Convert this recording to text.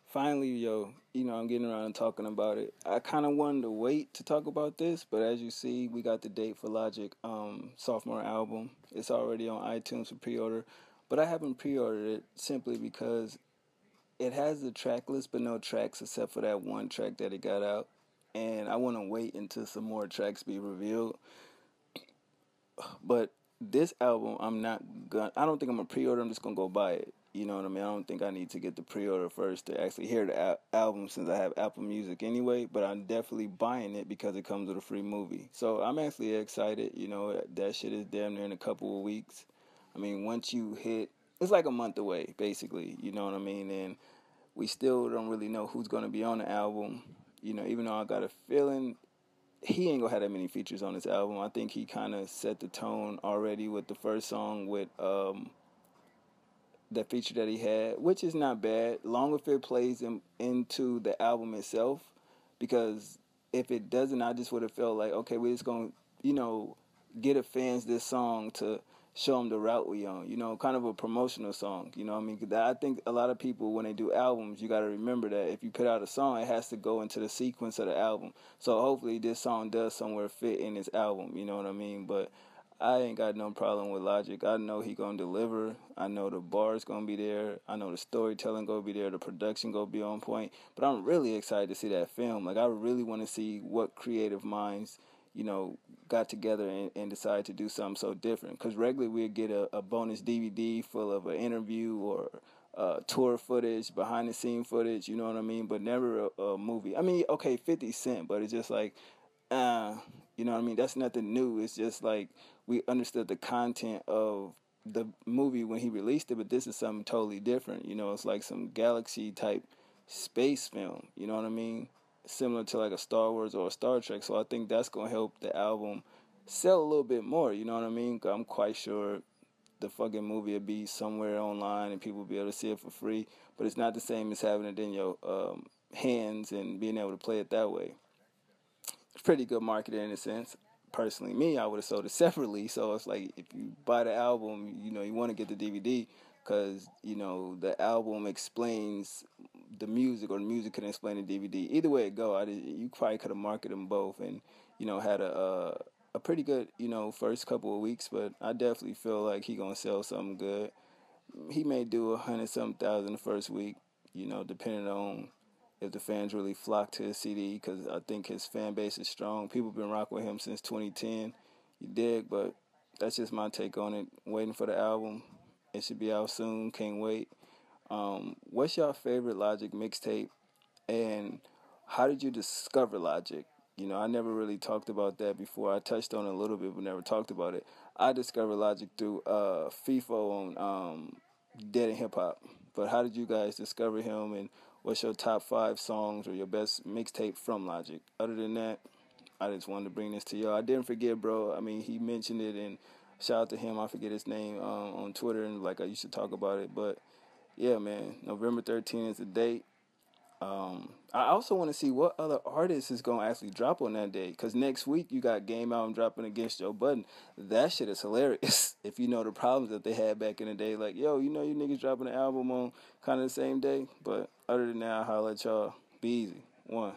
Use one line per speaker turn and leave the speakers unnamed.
Finally, yo, I'm getting around and talking about it. I kind of wanted to wait to talk about this, but as you see, we got the date for Logic sophomore album. It's already on iTunes for pre-order, but I haven't pre-ordered it simply because it has the track list, but no tracks except for that one track that it got out, and I want to wait until some more tracks be revealed. But this album, I don't think I'm gonna pre-order. I'm just gonna go buy it. You know what I mean? I don't think I need to get the pre-order first to actually hear the album since I have Apple Music anyway. But I'm definitely buying it because it comes with a free movie. So I'm actually excited. That shit is damn near in a couple of weeks. I mean, once you hit, it's like a month away, basically. You know what I mean? And we still don't really know who's gonna be on the album. Even though I got a feeling he ain't gonna have that many features on this album. I think he kind of set the tone already with the first song with that feature that he had, which is not bad. Long if it plays into the album itself, because if it doesn't, I just would have felt like, okay, we're just gonna, get the fans this song to show them the route we on. Kind of a promotional song. You know what I mean? 'Cause I think a lot of people, when they do albums, you got to remember that if you put out a song, it has to go into the sequence of the album. So hopefully this song does somewhere fit in this album. You know what I mean? But I ain't got no problem with Logic. I know he gonna deliver. I know the bars gonna be there. I know the storytelling gonna be there. The production gonna be on point. But I'm really excited to see that film. Like, I really want to see what creative minds, got together and decided to do something so different. Because regularly we'd get a bonus DVD full of an interview or tour footage, behind the scene footage. You know what I mean? But never a movie. I mean, okay, 50 Cent, but it's just like, you know what I mean? That's nothing new. It's just like we understood the content of the movie when he released it, but this is something totally different. It's like some galaxy type space film. You know what I mean? Similar to like a Star Wars or a Star Trek. So I think that's going to help the album sell a little bit more. You know what I mean? 'Cause I'm quite sure the fucking movie will be somewhere online and people will be able to see it for free. But it's not the same as having it in your hands and being able to play it that way. It's pretty good marketing in a sense. Personally, me, I would have sold it separately. So it's like, if you buy the album, you want to get the DVD because, the album explains the music, or the music can explain the DVD. Either way it go, you probably could have marketed them both and, had a pretty good, first couple of weeks. But I definitely feel like he going to sell something good. He may do 100-some thousand the first week, depending on if the fans really flock to his CD, because I think his fan base is strong. People been rocking with him since 2010. You dig? But that's just my take on it. Waiting for the album. It should be out soon. Can't wait. What's your favorite Logic mixtape? And how did you discover Logic? I never really talked about that before. I touched on it a little bit, but never talked about it. I discovered Logic through FIFO on Dead in Hip Hop. But how did you guys discover him, and what's your top 5 songs or your best mixtape from Logic? Other than that, I just wanted to bring this to y'all. I didn't forget, bro. I mean, he mentioned it, and shout out to him. I forget his name on Twitter, and like I used to talk about it. But yeah, man, November 13th is the date. I also want to see what other artists is going to actually drop on that day. Because next week, you got Game Album dropping Against Joe Budden. That shit is hilarious. If you know the problems that they had back in the day. Like, yo, you niggas dropping an album on kind of the same day. But other than that, I'll holler at y'all. Be easy. One.